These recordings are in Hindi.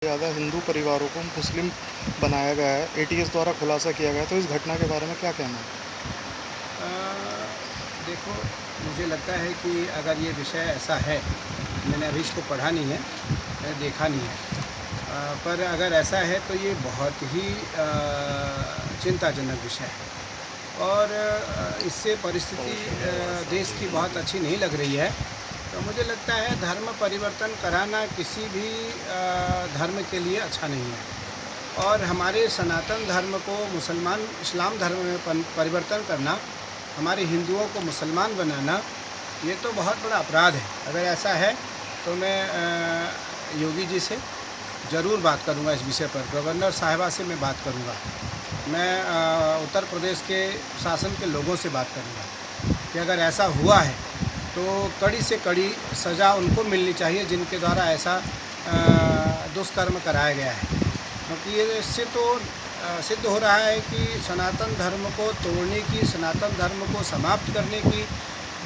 ज़्यादा हिंदू परिवारों को मुस्लिम बनाया गया है, एटीएस द्वारा खुलासा किया गया है, तो इस घटना के बारे में क्या कहना है? अ, देखो, मुझे लगता है कि अगर ये विषय ऐसा है, मैंने अभी इसको पढ़ा नहीं है, मैंने देखा नहीं है, पर अगर ऐसा है तो ये बहुत ही चिंताजनक विषय है और इससे परिस्थिति देश की बहुत अच्छी नहीं लग रही है। तो मुझे लगता है धर्म परिवर्तन कराना किसी भी धर्म के लिए अच्छा नहीं है और हमारे सनातन धर्म को इस्लाम धर्म में परिवर्तन करना, हमारे हिंदुओं को मुसलमान बनाना, ये तो बहुत बड़ा अपराध है। अगर ऐसा है तो मैं योगी जी से ज़रूर बात करूंगा इस विषय पर, गवर्नर साहिबा से मैं बात करूंगा, मैं उत्तर प्रदेश के शासन के लोगों से बात करूंगा कि अगर ऐसा हुआ है तो कड़ी से कड़ी सज़ा उनको मिलनी चाहिए जिनके द्वारा ऐसा दुष्कर्म कराया गया है, क्योंकि ये इससे तो सिद्ध हो रहा है कि सनातन धर्म को तोड़ने की, सनातन धर्म को समाप्त करने की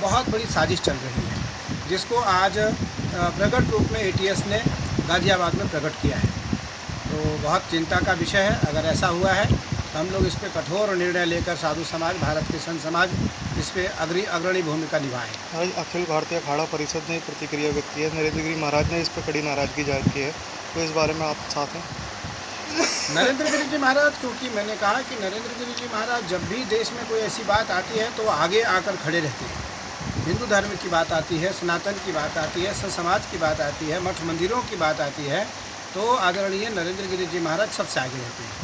बहुत बड़ी साजिश चल रही है, जिसको आज प्रकट रूप में एटीएस ने गाज़ियाबाद में प्रकट किया है। तो बहुत चिंता का विषय है। अगर ऐसा हुआ है तो हम लोग इस पर कठोर निर्णय लेकर साधु समाज, भारत के संत समाज इस पर अग्रणी भूमिका निभाएगा। आज अखिल भारतीय अखाड़ा परिषद ने प्रतिक्रिया व्यक्त की है, नरेंद्र गिरी महाराज ने इस पर कड़ी नाराजगी जाहिर की है, तो इस बारे में आप साथ हैं? नरेंद्र गिरी जी महाराज, क्योंकि मैंने कहा कि नरेंद्र गिरी जी महाराज जब भी देश में कोई ऐसी बात आती है तो आगे आकर खड़े रहते हैं। हिंदू धर्म की बात आती है, सनातन की बात आती है, संत समाज की बात आती है, मठ मंदिरों की बात आती है, तो आदरणीय नरेंद्र गिरी जी महाराज सबसे आगे रहते हैं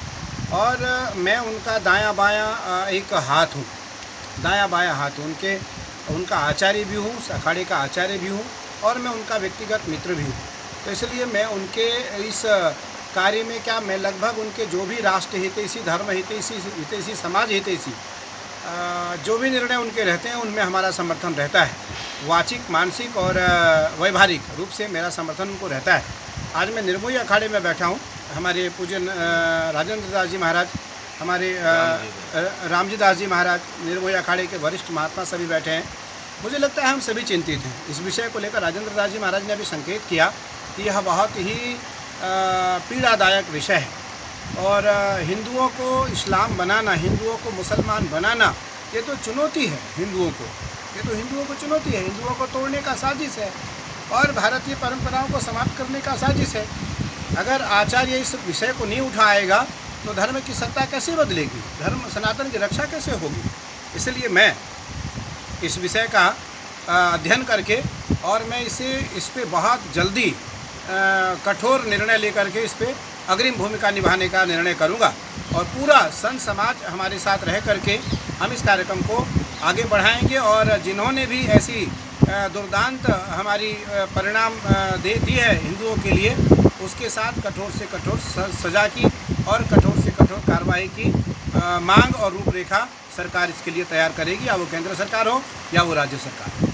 और मैं उनका दायां बायां एक हाथ हूँ, दायां बायां हाथ हूँ, उनका आचार्य भी हूँ, अखाड़े का आचार्य भी हूँ और मैं उनका व्यक्तिगत मित्र भी हूँ। तो इसलिए मैं उनके इस कार्य में क्या, मैं लगभग उनके जो भी राष्ट्र हितैषी, धर्म हितैषी, समाज हितैषी जो भी निर्णय उनके रहते हैं उनमें हमारा समर्थन रहता है। वाचिक, मानसिक और वैवाहिक रूप से मेरा समर्थन उनको रहता है। आज मैं निर्मोही अखाड़े में बैठा हूँ, हमारे पूज्य राजेंद्र दास जी महाराज, हमारे रामजी दास जी महाराज, निर्मोही अखाड़े के वरिष्ठ महात्मा सभी बैठे हैं। मुझे लगता है हम सभी चिंतित हैं इस विषय को लेकर। राजेंद्र दास जी महाराज ने अभी संकेत किया कि यह बहुत ही पीड़ादायक विषय है और हिंदुओं को इस्लाम बनाना, हिंदुओं को मुसलमान बनाना, ये तो चुनौती है हिंदुओं को, ये तो हिंदुओं को चुनौती है, हिंदुओं को तोड़ने का साजिश है और भारतीय परंपराओं को समाप्त करने का साजिश है। अगर आचार्य इस विषय को नहीं उठाएगा तो धर्म की सत्ता कैसे बदलेगी, धर्म सनातन की रक्षा कैसे होगी। इसलिए मैं इस विषय का अध्ययन करके और मैं इस पे बहुत जल्दी कठोर निर्णय लेकर के इस पे अग्रिम भूमिका निभाने का निर्णय करूंगा और पूरा संत समाज हमारे साथ रह करके हम इस कार्यक्रम को आगे बढ़ाएंगे और जिन्होंने भी ऐसी दुर्दांत हमारी परिणाम दी है हिंदुओं के लिए, उसके साथ कठोर से कठोर सज़ा की और कठोर से कठोर कार्रवाई की मांग और रूपरेखा सरकार इसके लिए तैयार करेगी, या वो केंद्र सरकार हो या वो राज्य सरकार हो।